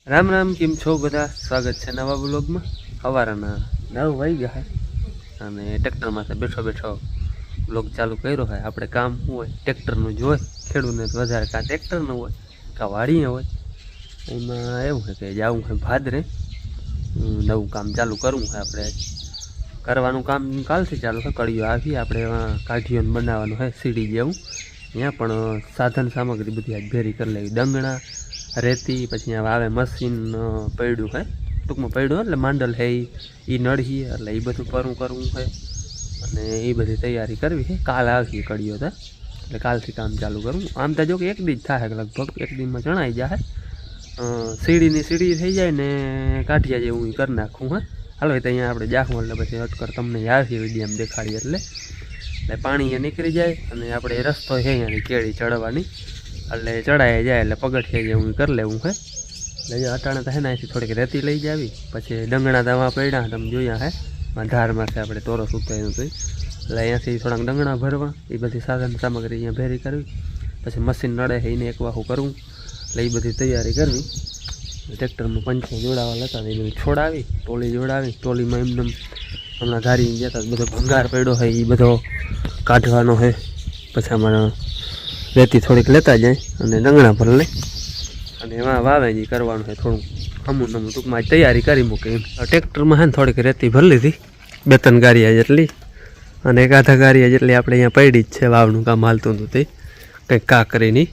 રામ રામ, કેમ છો બધા? સ્વાગત છે નવા બ્લોગમાં. સવારના 9 વાગ્યા છે અને ટ્રેક્ટરમાં બેઠો બેઠો બ્લોગ ચાલુ કર્યો હોય. આપણે કામ શું હોય, ટ્રેક્ટરનું જ હોય. ખેડૂતને વધારે કાં ટ્રેક્ટરનું હોય કાં વાડીએ હોય. એમાં એવું છે કે જવું છે ભાદરે, નવું કામ ચાલુ કરવું છે. આપણે કરવાનું કામ કાલથી ચાલુ છે. કળીઓ આવી આપણે એમાં કાઠીઓને બનાવવાનું છે સીડી જેવું. ત્યાં પણ સાધન સામગ્રી બધી આજ ભેરી કરી લેવી. ડંગણા, રેતી, પછી હવે આવે મશીન પડ્યું છે, ટૂંકમાં પડ્યું એટલે માંડલ છે એ નળીએ, એટલે એ બધું કરવું છે અને એ બધી તૈયારી કરવી છે. કાલ આવશે કડીઓ તો, એટલે કાલથી કામ ચાલુ કરવું. આમ તો જો કે એક દી જ થાય, લગભગ એક દીમાં જણાઈ જાય. સીડીની સીડી થઈ જાય ને કાઠિયા જેવું કરી નાખવું હે. હાલો તો અહીંયા આપણે જાખું એટલે પછી અટકર તમને આવશે વિડીયામાં દેખાડી. એટલે પાણી એ નીકળી જાય અને આપણે રસ્તો છે અહીંયાની કેળી ચડવાની, એટલે ચડાઈ જાય એટલે પગથિયા જેવું કરી લેવું છે. એટલે અટાણે તો છે ને અહીંથી થોડીક રેતી લઈ જાવી. પછી ડંગણા દવા પડ્યા તમે જોયા હે, ધારમાંથી આપણે તોરસ ઉતાર્યું હતું. એટલે અહીંયાથી થોડાક ડંગણા ભરવા, એ બધી સાધન સામગ્રી અહીંયા ભેરી કરવી. પછી મશીન નડે છે એને એક વાહું કરવું, એટલે એ બધી તૈયારી કરવી. ટ્રેક્ટરમાં પંચો જોડાવા લેતા એ બધું છોડાવી, ટોલી જોડાવી. ટોલીમાં એમને હમણાં ધારી જતા બધો ભંગાર પડ્યો હોય એ બધો કાઢવાનો છે. પછી અમારા રેતી થોડીક લેતા જાય અને ડંગણા ભર લઈ અને એમાં વાવેજી કરવાનું છે. થોડું અમુક ટૂંકમાં તૈયારી કરી મૂકે એમ. ટ્રેક્ટરમાં છે ને થોડીક રેતી ભરી લીધી, 2-3 ગારિયા જેટલી, અને 1-1/2 ગારિયા જેટલી આપણે અહીંયા પડી જ છે. વાવનું કામ હાલતું હતું તે કંઈક કાકરીની,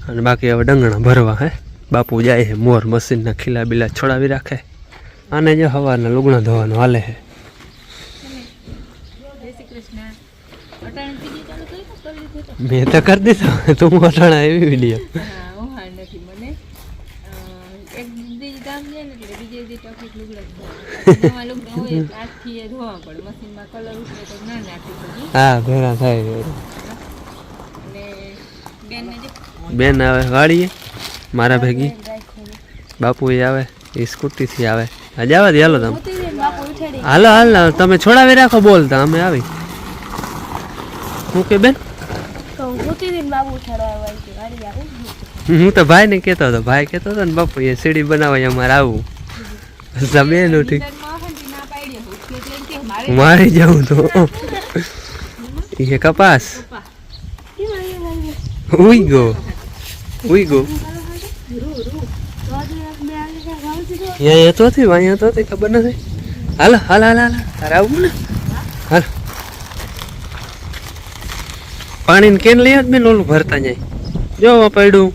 અને બાકી હવે ડંગણા ભરવા હે. બાપુ જાય છે મોર મશીનના ખીલા બીલા છોડાવી રાખે. અને જો સવારના લુગણા ધોવાનું હાલે છે. મેં તો કરી દીધો, તું અટાણા એવી વિડીયો હા ભેરા થાય. બેન આવે વાળીએ મારા ભેગી, બાપુ એ આવે એ સ્કૂટીથી આવે. આજે આવા દે. હાલો તમે, હાલો હાલ તમે છોડાવી રાખો, બોલતા અમે આવી. હું કે બેન હું તો ભાઈ ને કેતો હતો, ભાઈ કેતો હતો ને બાપુ એ સીડી બનાવવા અમારે આવું. બેન ઉઠી મારી જવું તો એ કપાસ ઉઈ ગો અહીંયા તો હતી, અહીંયા તો હતી, ખબર નથી. હાલ હાલ હાલ હાલ તારે આવું ને. હાલ પાણીની કેન લઈ આવ બેન, ઓલું ભરતા જાય. જો પડ્યું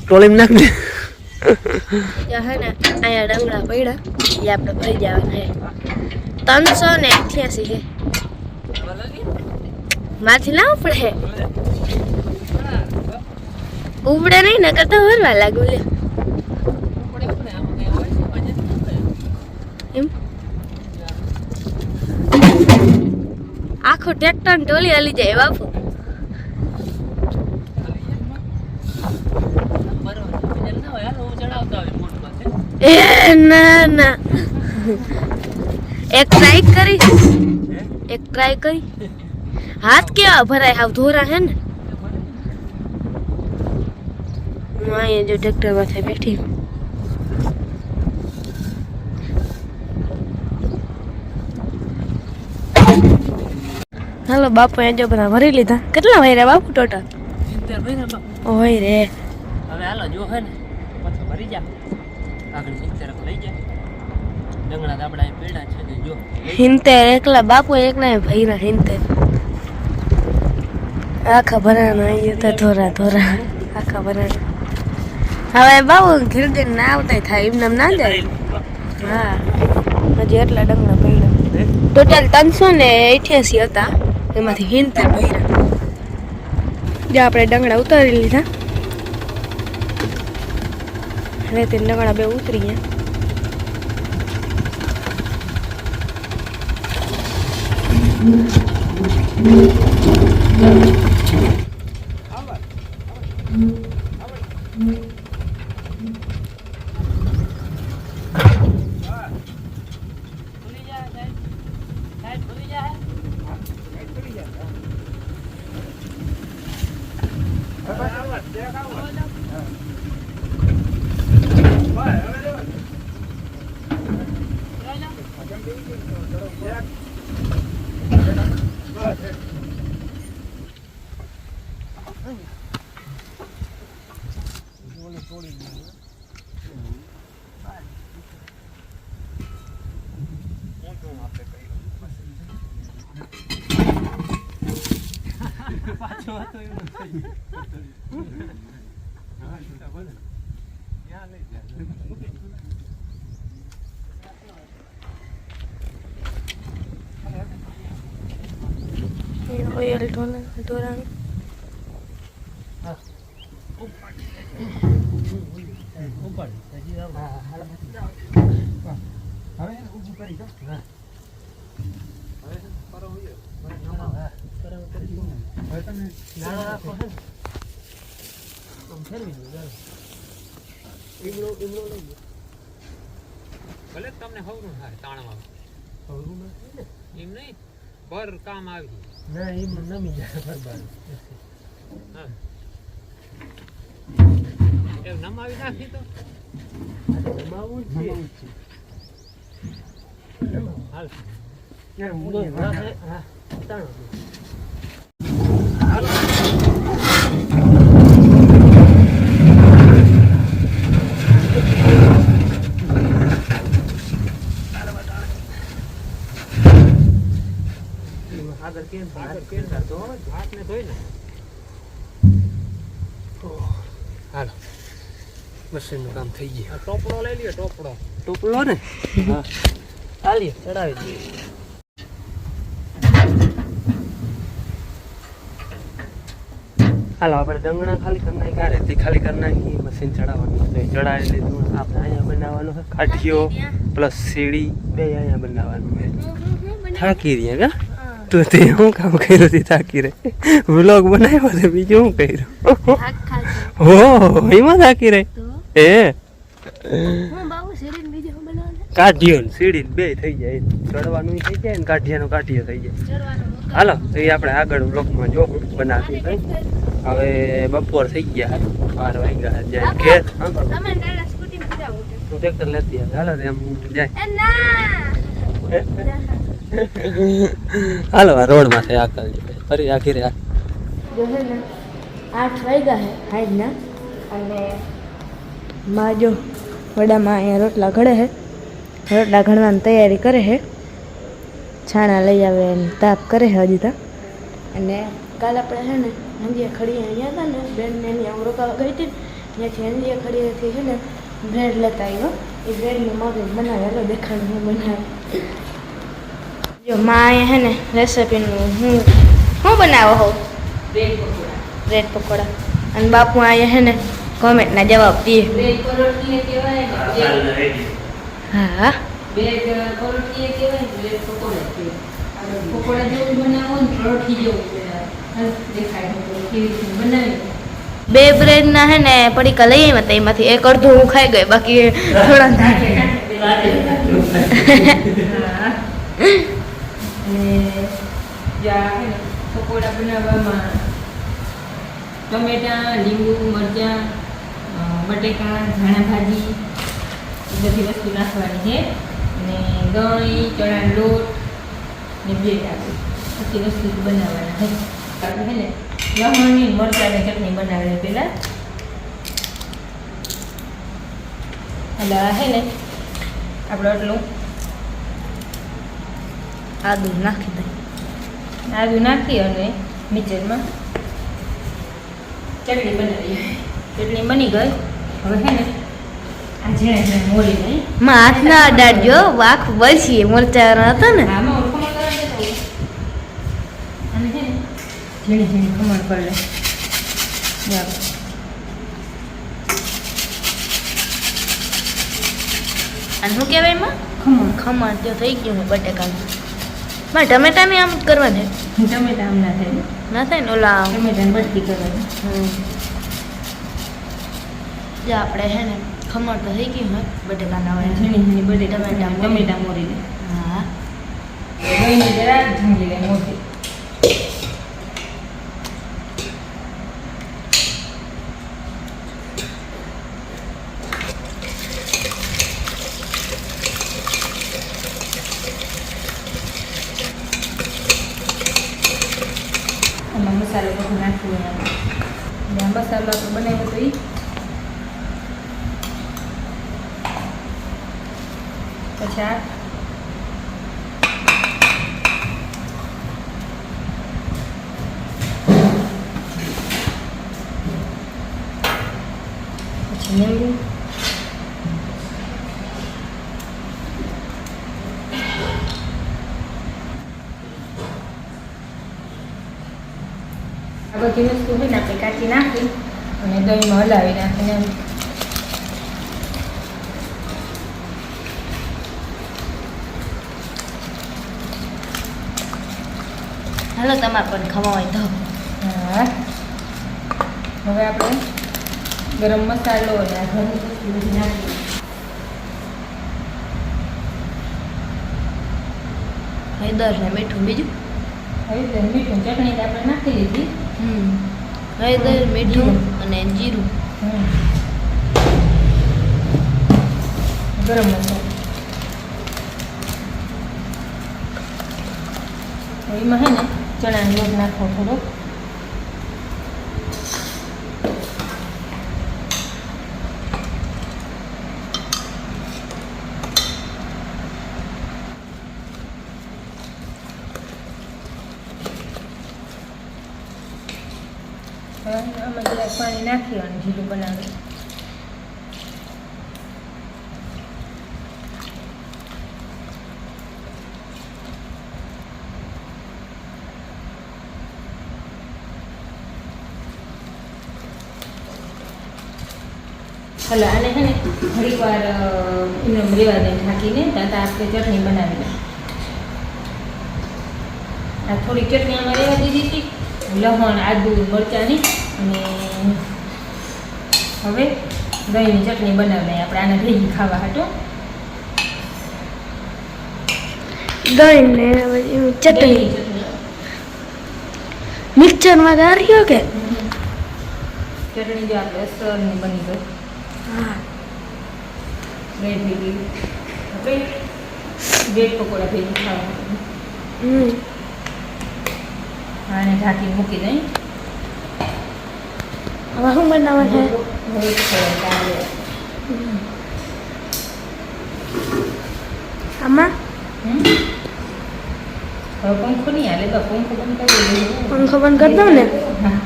ટોલીમાં નાખ દે. અહીંયા ડંગરા પડ્યા એ આપણે ભરી જવાના 388 છે. માથી લાવવું પડે, ઉબડે નહીં ને કરતા ભરવા લાગુ લે એમ. આખો ટ્રેક્ટર ને ટોલી હાલી જાય બાપુ. ના ના, એક ટ્રાય કરી હાથ કેવા ભરાય, હાવ ધોરા હે ને. હું અહીંયા જો ટ્રેક્ટર માથે બેઠી. હાલો બાપુ અહીંયા જો બધા ભરી લીધા. કેટલા ભર્યા બાપુ ટોટલ? 70 હોય રે. હવે હાલો જો હે ને પાછો ભરી જા, આગળ 70 લઈ જા. ડંગણા દાબડા પેડા છે ને જો 70 એકલા બાપુ એકલા ભર્યા 70 આખા ભરાના. અહીંયા તો ધોરા આખા ભરાના. હવે બાબુ ઘીરદી ના આવતા થાય એમને ના જાય. હા હજી એટલા ડંગણા પડ્યા. ટોટલ 388 હતા, એમાંથી 70 ભર્યા. જે આપણે ડંગણા ઉતારી લીધા, રેતી ડંગણા બે ઉતરી ગયા. ઓઇલ ઢોરાનું ભલે તમને હવરું થાય તાણવા એમ નહીં પર કામ આવી ના એમ નમી જાય બરાબર હા એમ નમાવી નાખી તો નમાવું છે હાલ યાર મુંડો હા તાણો હાથને ધોઈ ને હાલો મશીનનું કામ થઈ ગયું ટોપડો લઈ લ્યો ટોપડો ને હા ચાલીએ ચડાવી દઈએ હાલો આપણે ડંગણા ખાલી કરી નાખી રેતી ખાલી કરી નાખી મશીન ચડાવવાનું તો એ ચડાવી લીધું આપણે અહીંયા બનાવવાનું છે કાઠીઓ પ્લસ સીડી બે અહીંયા બનાવવાનું છે થાકી રહ્યા કા તો તે હું કામ કર્યું હતી થાકી રે વ્લોગ બનાવ્યો તો બીજું શું કર્યું હો એમાં થાકી રહી એ કાઢીઓ ને સીડી બે થઈ જાય ચડવાનું થઈ જાય ને કાઢિયાનો કાઢીઓ થઈ જાય હાલો તો એ આપણે આગળ બ્લોકમાં જો બનાવી હવે બપોર થઈ ગયા 12 વાગ્યા જાય ઘેર ટ્રેક્ટર લેતી આવે હાલો એમ જાય હાલો આ રોડ માંથી આકલ ફરી આખી રે જો હે ને 8 વાગ્યા હે હાઈના અને માં જો વડામાં અહીંયા રોટલા ઘડે હે રોટલા ઘડવાની તૈયારી કરે હે છાણા લઈ આવે ને તાપ કરે હે હજી તો અને કાલ આપણે છે ને હંજીયા ખડી અહીંયા હતા ને બેનને એની આમ રોકાવા ગઈ હતી ત્યાંથી હંજીયા ખડીએથી છે ને બ્રેડ લેતા આવ્યો એ બ્રેડનું મગજ બનાવે હાલો દેખાડું હું બનાવે જો માં અહીંયા છે ને રેસીપીનું હું બનાવો હોઉં બ્રેડ પકોડા અને બાપુ અહીંયા છે ને કોમેન્ટના જવાબ દે હા બે બ્રેડ ના હે ને પડીકા લઈ આવ્યા હતા એમાંથી એક અડધું હું ખાઈ ગઈ બાકી થોડા પકોડા બનાવવામાં ટમેટા લીંબુ મરચાં બટેકા ધાણા ભાજી એ બધી વસ્તુ નાખવાની છે અને દહીં ચણાનો લોટ ને બ્રેડ આપી બધી વસ્તુ બનાવવાના છે આપણે છે ને લસણની મરચાંની ચટણી બનાવેલી પહેલાં એટલે આ છે ને આપણે આટલું આદુ નાખી દઈ આદુ નાખી અને મિક્સરમાં ચટણી બનાવી ચટણી બની ગઈ હવે છે ને આ ઝીણા ઝીણા મોરી નહીં માં હાથ ના અડાડજો વાખ વળશીએ મરચાં હતા ને આમાં ખમણ કરવા દેતો અને છે ને ઝીણી ઝીણી ખમણ કરી લે અને શું કહેવાય એમાં ખમણ ખમણ તો થઈ ગયું ને બટેકાનું માં ટમેટાની આમ કરવાની ટમેટા આમ ના થાય ના થાય ને ઓલા ટમેટાની બટકી કરવાની જે આપણે છે ને ખમણ તો થઈ ગયું હોય બટેકાના હોય ઝીણી ઝીણી બધી ટમેટા ટમેટા મોરી લે હા દહીંને જરા ઝીણી લે મોટી એમાં મસાલો બધું નાખવું એમાં આ મસાલો આપણે બનાવ્યો તો એ પછી આ પછી લીંબુ આ બધી વસ્તુ હોય ને આપણે કાચી નાખી અને દહીંમાં હલાવી નાખીને હાલો તમારે પણ ખવા હોય તો હા હવે આપણે ગરમ મસાલો અને આ ઘરની વસ્તુ બધી નાખીએ હળદર ને મીઠું બીજું હવે મીઠું ચટણી તો આપણે નાખી લીધી હળદર મીઠું અને જીરું ગરમ મસાલો એમાં હે ને ચણાનો લોટ નાખવો થોડોક આમાં જરાક પાણી નાખી અને જીરું બનાવી હલો આને છે ને ઘડીક વાર એમને રેવા દે ઢાંકીને ત્યાં આપણે ચટણી બનાવી દઈએ આ થોડીક ચટણી આમાં રેવા દીધી હતી લસણ આદુ મરચાંની અને હવે દહીંની ચટણી બનાવી લઈએ આપણે આને ભેગી ખાવા હાટો દહીં ને ચટણી મિક્સરમાં ગાર્યો કે ચટણી જો આપણે અસરની બની ગઈ હા બ્રેડ ભેગી આપણે બ્રેડ પકોડા ભેગી ખાવા આને ઢાંકીને મૂકી દઈ હવે શું બનાવવા છે આમાં હવે પંખો નહીં હાલે તો પંખો બંધ કરી દઈએ પંખો બંધ કરી દઉં ને હા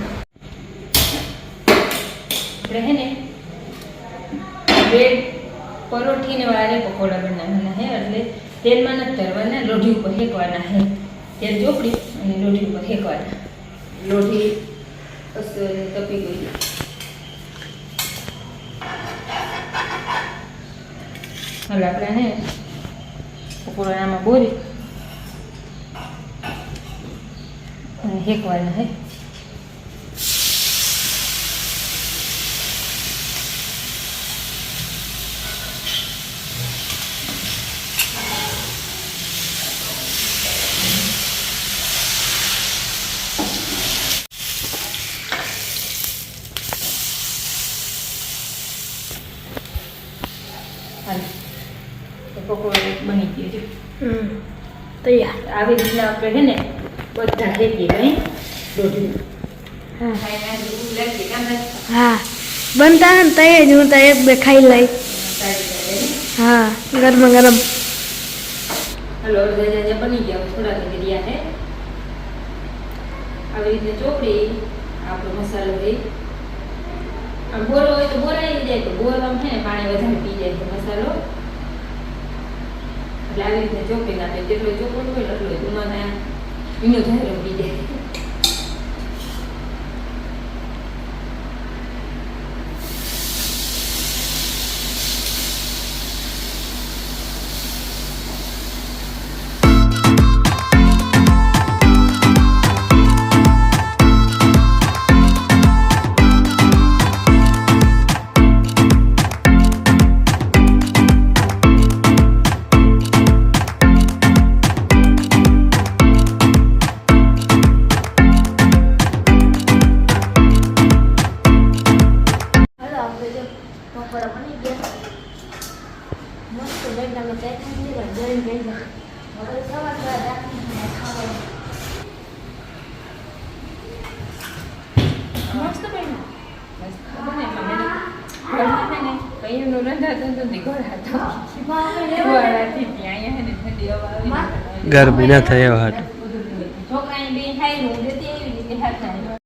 આપણે હે ને બ્રેડ પરોઠીને વાળે પકોડા બનાવવાના હે એટલે તેલમાં નથી તરવાના લોઢી ઉપર શેકવાના હે તેલ ચોપડી અને લોઢી ઉપર શેકવાના લોઢી તપી ગઈ હવે આપણે હે પકોડા આમાં બોરી અને શેકવાના હે પકોડા બની ગયો છે તૈયાર આવી રીતના આપણે છે ને બધા શેકીએ નહીં દોઢી હા હા હા બનતા ને તૈયાર જ હું તો એક બે ખાઈ લઈ હા ગરમા ગરમ હલો અડધા બની ગયા થોડા રહ્યા છે આવી રીતે ચોપડી આપણો મસાલો દઈ આમ બોરો હોય તો બોરાઈ જાય તો બોર આમ છે ને પાણી વધારે પી જાય તો મસાલો એટલે આવી રીતે ચોપડી નાખે જેટલો ચોપડ હોય એટલો એમાં એનો ધારો પી જાય પકોડા બની ગયા મસ્ત બેટાને ચટણી દહીં ગઈ હવે સવાર રાખીને ખાવાનું મસ્ત બન્યું બને એટલે મેં અહીંયાનું રંધાતું હતું ને ઘોડાતો ઘોડાથી ત્યાં અહીંયા હે ને ઠંડી હવા આવી ગરમી ના થાય એવા હાટ છોકરાને બે ખાઈ હું દેતી એવી રીતે હાથ થાય